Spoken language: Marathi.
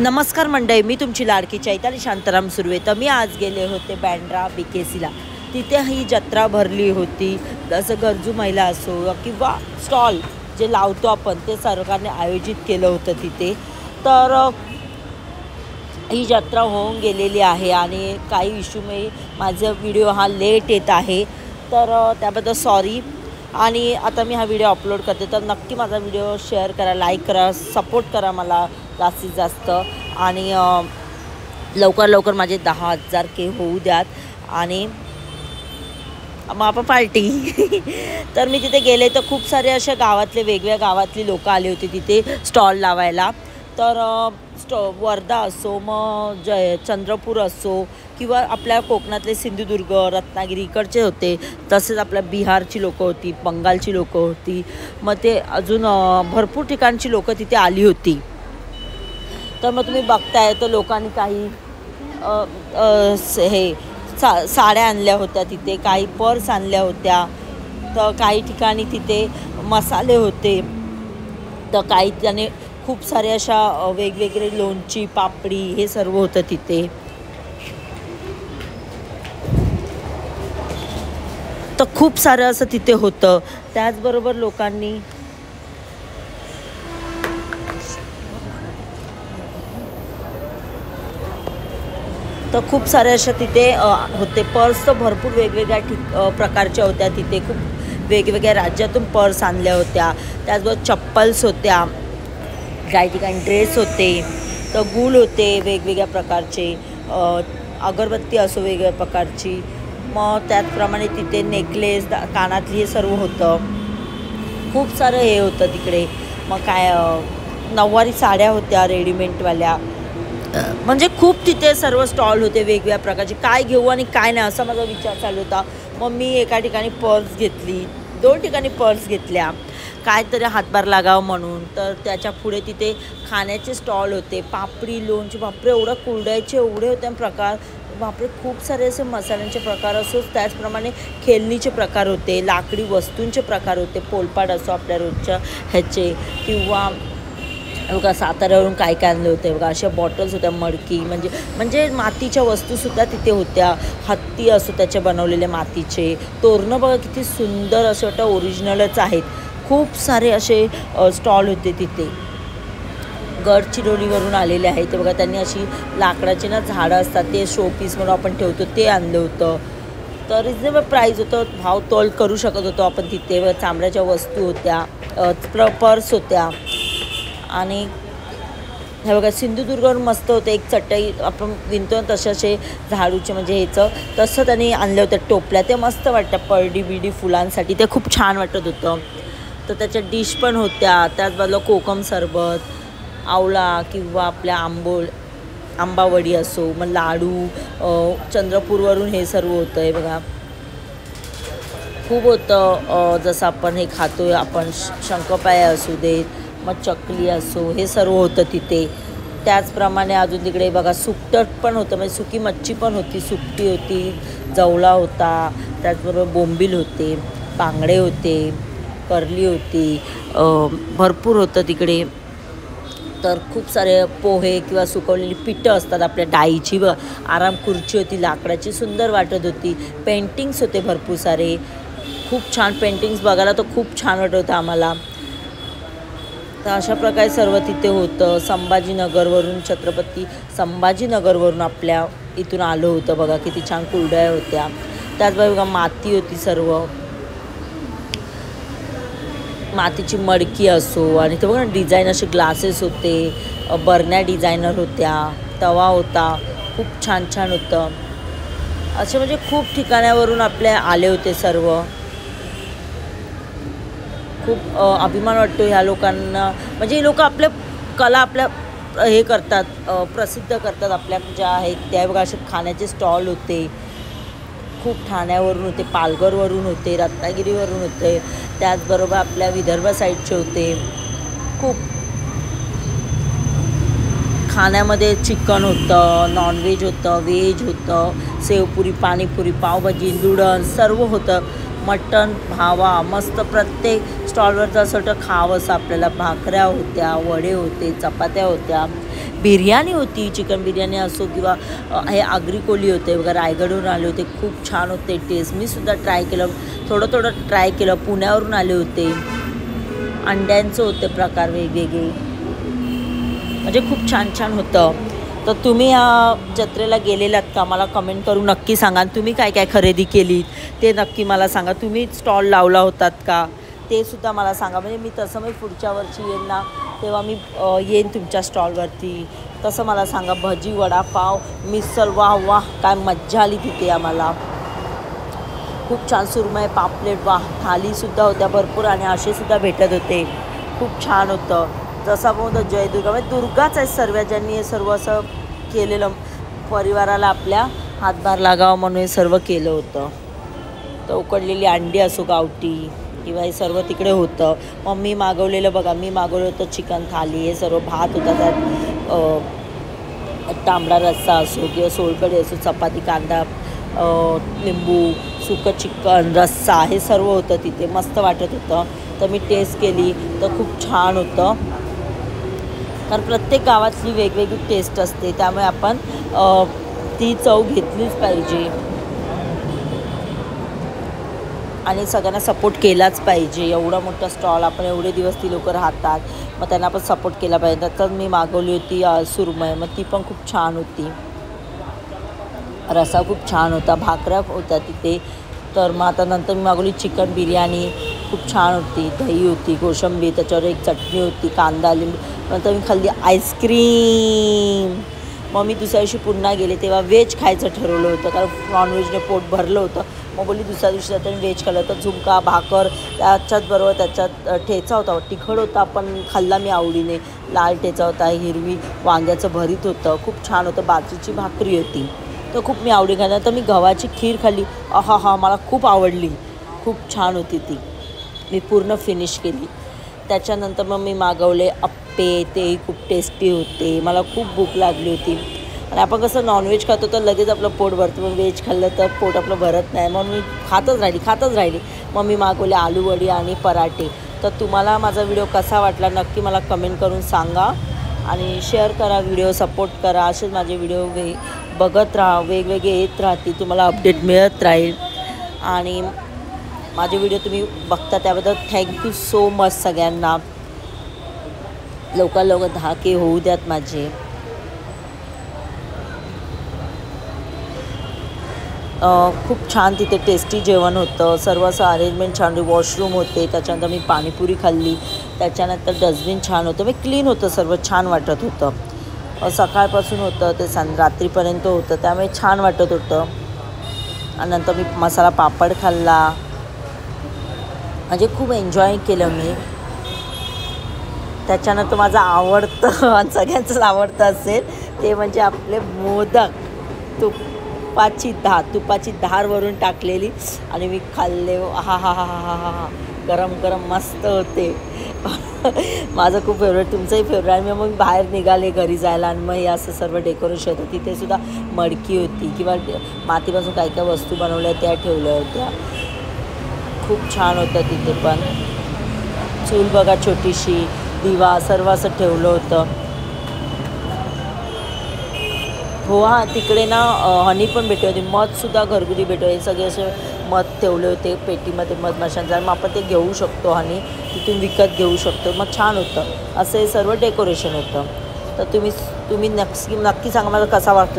नमस्कार मंडळी, मी तुमची लाडकी चैताली शांताराम सुर्वे. तर मी आज गेले होते बँड्रा BKCला. तिथे ही जत्रा भरली होती. जसं गरजू महिला असो किंवा स्टॉल जे लावतो आपण ते सरकारने आयोजित केलं होतं तिथे. तर ही जत्रा होऊन गेलेली आहे आणि काही इश्यूमुळे माझा व्हिडिओ हा लेट येत आहे, तर त्याबद्दल सॉरी. आणि आता मी हा व्हिडिओ अपलोड करते, तर नक्की माझा व्हिडिओ शेअर करा, लाईक करा, सपोर्ट करा मला जास्तीत जास्त. आणि लवकर लवकर माझे 10,000 होऊ द्यात आणि मग आपण पार्टी. तर मी तिथे गेले तर खूप सारे अशा गावातले वेगवेगळ्या गावातली लोकं आली होती तिथे स्टॉल लावायला. तर वर्धा असो, मग चंद्रपूर असो किंवा आपल्या कोकणातले सिंधुदुर्ग, रत्नागिरी इकडचे होते. तसेच आपल्या बिहारची लोकं होती, बंगालची लोकं होती, मग ते अजून भरपूर ठिकाणची लोकं तिथे आली होती. तर मग तुम्ही बघताय तर लोकांनी काही साड्या आणल्या होत्या तिथे, काही पर्स आणल्या होत्या, तर काही ठिकाणी तिथे मसाले होते, तर काही त्याने खूप सारे अशा वेगवेगळे लोणची, पापडी हे सर्व होतं तिथे. तर खूप सारं असं तिथे होतं. त्याचबरोबर लोकांनी तर खूप सारे अशा तिथे होते. पर्स तर भरपूर वेगवेगळ्या प्रकारच्या होत्या तिथे. खूप वेगवेगळ्या राज्यातून पर्स आणल्या होत्या. त्याचबरोबर चप्पल्स होत्या, काही ठिकाणी ड्रेस होते, तर गूळ होते वेगवेगळ्या प्रकारचे, अगरबत्ती असो वेगवेगळ्या प्रकारची. मग त्याचप्रमाणे तिथे नेकलेस, कानातली हे सर्व होतं. खूप सारं हे होतं तिकडे. मग काय नऊवारी साड्या होत्या रेडीमेडवाल्या. म्हणजे खूप तिथे सर्व स्टॉल होते वेगवेगळ्या प्रकारचे. काय घेऊ आणि काय नाही असा माझा विचार चालू होता. मग मी एका ठिकाणी पर्स घेतली, 2 ठिकाणी पर्स घेतल्या, काहीतरी हातभार लागावं म्हणून. तर त्याच्या पुढे तिथे खाण्याचे स्टॉल होते, पापडी, लोणचे, बापरे एवढं कुरड्याचे एवढे होते प्रकार, बापरे खूप सारे असे मसाल्यांचे प्रकार असो. त्याचप्रमाणे खेळणीचे प्रकार होते, लाकडी वस्तूंचे प्रकार होते, पोलपाट असो आपल्या रोजच्या ह्याचे, किंवा बघा साताऱ्यावरून काय काय आणले होते बघा, अशा बॉटल्स होत्या, मडकी म्हणजे मातीच्या वस्तूसुद्धा तिथे होत्या. हत्ती असो त्याचे बनवलेले मातीचे तोरणं बघा किती सुंदर असं वाटतं, ओरिजिनलच आहेत. खूप सारे असे स्टॉल होते तिथे. गडचिरोलीवरून आलेले आहेत ते बघा, त्यांनी अशी लाकडाची झाडं असतात ते शोपीस म्हणून आपण ठेवतो ते आणलं होतं. तर रिजनेबल प्राईज होतं, भाव तोल करू शकत होतो आपण तिथे. चामड्याच्या वस्तू होत्या, पर्स होत्या. आणि हे बघा सिंधुदुर्गवरून मस्त होतं, एक चटई आपण विणतो तशाचे झाडूचे म्हणजे ह्याचं तसं त्यांनी आणलं होतं टोपल्या. ते मस्त वाटतं परडी बिडी फुलांसाठी, ते खूप छान वाटत होतं. तर त्याच्या डिश पण होत्या. त्याच बाजूला कोकम सरबत, आवळा किंवा आपल्या आंबावडी असो, मग लाडू, चंद्रपूरवरून हे सर्व होतं. हे बघा खूप होतं. जसं आपण हे खातो आपण शंकरपाळ्या असू देत, मग चकली असो, हे सर्व होतं तिथे. त्याचप्रमाणे अजून तिकडे बघा सुकट पण होतं, म्हणजे सुकी मच्छी पण होती, सुकटी होती, जवळा होता, त्याचबरोबर बोंबील होते, बांगडे होते, करली होती, भरपूर होतं तिकडे. तर खूप सारे पोहे किंवा सुकवलेली पिठं असतात आपल्या डाळीची, आराम खुर्ची होती लाकडाची, सुंदर वाटत होती. पेंटिंग्स होते भरपूर सारे, खूप छान पेंटिंग्स बघायला तर खूप छान वाटत होतं आम्हाला. तर अशा प्रकारे सर्व तिथे होतं. संभाजीनगरवरून, छत्रपती संभाजीनगरवरून आपल्या इथून आलं होतं बघा, किती छान कुरड्या होत्या. त्याचबरोबर बघा माती होती, सर्व मातीची मडकी असो, आणि ते बघा डिझाईन असे ग्लासेस होते, बरण्या डिझायनर होत्या, तवा होता, खूप छान छान होतं. असे म्हणजे खूप ठिकाणावरून आपल्या आले होते सर्व. खूप अभिमान वाटतो ह्या लोकांना, म्हणजे हे लोक आपल्या कला आपल्या हे करतात, प्रसिद्ध करतात आपल्या ज्या आहेत त्या. बघा असे खाण्याचे स्टॉल होते, खूप ठाण्यावरून होते, पालघरवरून होते, रत्नागिरीवरून होते, त्याचबरोबर आपल्या विदर्भ साईडचे होते. खूप खाण्यामध्ये चिकन होतं, नॉनव्हेज होतं, व्हेज होतं, सेवपुरी, पाणीपुरी, पावभाजी, नूडल्स सर्व होतं. मटण, भावा मस्त प्रत्येक स्टॉलवर असं खावंसं आपल्याला. भाकऱ्या होत्या, वडे होते, चपात्या होत्या, बिर्याणी होती, चिकन बिर्याणी असो किंवा हे आगरी कोळी होते बघा, रायगडवरून आले होते, खूप छान होते टेस्ट. मी सुद्धा ट्राय केलं, थोडं ट्राय केलं. पुण्यावरून आले होते, अंड्यांचं होते प्रकार वेगवेगळे, म्हणजे खूप छान होतं. तर तुम्ही या जत्रेला गेलेलात का मला कमेंट करून नक्की सांगा. तुम्ही काय काय खरेदी केलीत ते नक्की मला सांगा. तुम्ही स्टॉल लावला होतात का ते सुद्धा मला सांगा. म्हणजे मी तसं मी पुढच्या वर्षी येईन ना तेव्हा मी येईन तुमच्या स्टॉलवरती, तसं मला सांगा. भजी, वडापाव, मिसळ, वाह काय मज्जा आली तिथे आम्हाला. खूप छान सुरमई, पापलेट, थालीसुद्धा होत्या भरपूर आणि असेसुद्धा भेटत होते. खूप छान होतं. जसा बोलतो जय दुर्गा, म्हणजे दुर्गाच आहे सर्व, ज्यांनी हे सर्व असं केलेलं, परिवाराला आपल्या हातभार लागावं म्हणून हे सर्व केलं होतं. तर उकडलेली अंडी असो गावठी किंवा हे सर्व तिकडे होतं. मग मी मागवलेलं बघा, मी मागवलं होतं चिकन थाली, हे सर्व भात होता, त्यात तांबडा रस्सा असो किंवा सोलकढी असो, चपाती, कांदा, लिंबू, सुकं चिकन, रस्सा, हे सर्व होतं तिथे. मस्त वाटत होतं. तर मी टेस्ट केली तर खूप छान होतं. कारण प्रत्येक गावातली वेगवेगळी टेस्ट असते, त्यामुळे आपण ती चव घेतलीच पाहिजे आणि सगळ्यांना सपोर्ट केलाच पाहिजे. एवढा मोठा स्टॉल, आपण एवढे दिवस ती लोकं राहतात, मग त्यांना पण सपोर्ट केला पाहिजे. तर मी मागवली होती सुरमई, मग ती पण खूप छान होती. रस्सा खूप छान होता, भाकऱ्या होत्या तिथे. तर मग आता नंतर मी मागवली चिकन बिर्याणी, खूप छान होती. दही होती, कोशिंबीर, त्याच्यावर एक चटणी होती, कांदा, लिंबू. नंतर मी खाल्ली आईस्क्रीम. मग मी दुसऱ्या दिवशी पुन्हा गेले तेव्हा व्हेज खायचं ठरवलं होतं, कारण नॉनव्हेजने पोट भरलं होतं. मग बोलली दुसऱ्या दिवशी जातं व्हेज खाल्लं. तर झुणका, भाकर, त्याच्यात बरोबर त्याच्यात ठेचा होता, तिखट होता, पण खाल्ला मी आवडीने. लाल ठेचा होता, हिरवी वांग्याचं भरीत होतं, खूप छान होतं. बाजरीची भाकरी होती, तर खूप मी आवडी खाल्ली. तर मी गव्हाची खीर खाल्ली, हा मला खूप आवडली, खूप छान होती ती. मी पूर्ण फिनिश केली. त्याच्यानंतर मग मी मागवले अप्पे, तेही खूप टेस्टी होते. मला खूप भूक लागली होती आणि आपण कसं नॉनव्हेज खातो तर लगेच आपलं पोट भरतं, मग व्हेज खाल्लं तर पोट आपलं भरत नाही, म्हणून मी खातच राहिली. मग मी मागवले आलूवडी आणि पराठे. तर तुम्हाला माझा व्हिडिओ कसा वाटला नक्की मला कमेंट करून सांगा आणि शेअर करा, व्हिडिओ सपोर्ट करा. असेच माझे व्हिडिओ बघत राहा, वेगवेगळे येत राहतील, तुम्हाला अपडेट मिळत राहील. आणि माझे व्हिडिओ तुम्ही बघता त्याबद्दल थँक्यू सो मच सगळ्यांना. लवकर 10K होऊ द्यात माझे. खूप छान तिथे टेस्टी जेवण होतं, सर्व असं अरेंजमेंट छान होती. वॉशरूम होते, त्याच्यानंतर मी पाणीपुरी खाल्ली. त्याच्यानंतर डस्टबिन छान होतं, म्हणजे क्लीन होतं, सर्व छान वाटत होतं. सकाळपासून होतं ते रात्रीपर्यंत होतं, त्यामुळे छान वाटत होतं. आणि नंतर मी मसाला पापड खाल्ला, म्हणजे खूप एन्जॉय केलं मी. त्याच्यानंतर माझं आवडतं आणि सगळ्यांचंच आवडतं असेल ते म्हणजे आपले मोदक, तुपाची धार वरून टाकलेली आणि मी खाल्ले. हा गरम मस्त होते. माझं खूप फेवरेट, तुमचंही फेवरेट. आणि मग बाहेर निघाले घरी जायला आणि मग हे असं सर्व डेकोरेशन होतं. तिथेसुद्धा मडकी होती किंवा मातीपासून काय वस्तू बनवल्या त्या ठेवल्या होत्या, खूप छान होतं तिथे. पण चूल बघा, छोटीशी दिवा, सर्व असं ठेवलं होतं. हो तिकडे ना हनी पण भेटली होती, मधसुद्धा घरगुती भेटले. हे सगळे असे मध ठेवले होते पेटीमध्ये, मधमाशांचा. मग आपण ते घेऊ शकतो, हनी तिथून विकत घेऊ शकतो. मग छान होतं, असं हे सर्व डेकोरेशन होतं. तर तुम्ही नक्की सांगा मला कसा वाटतो.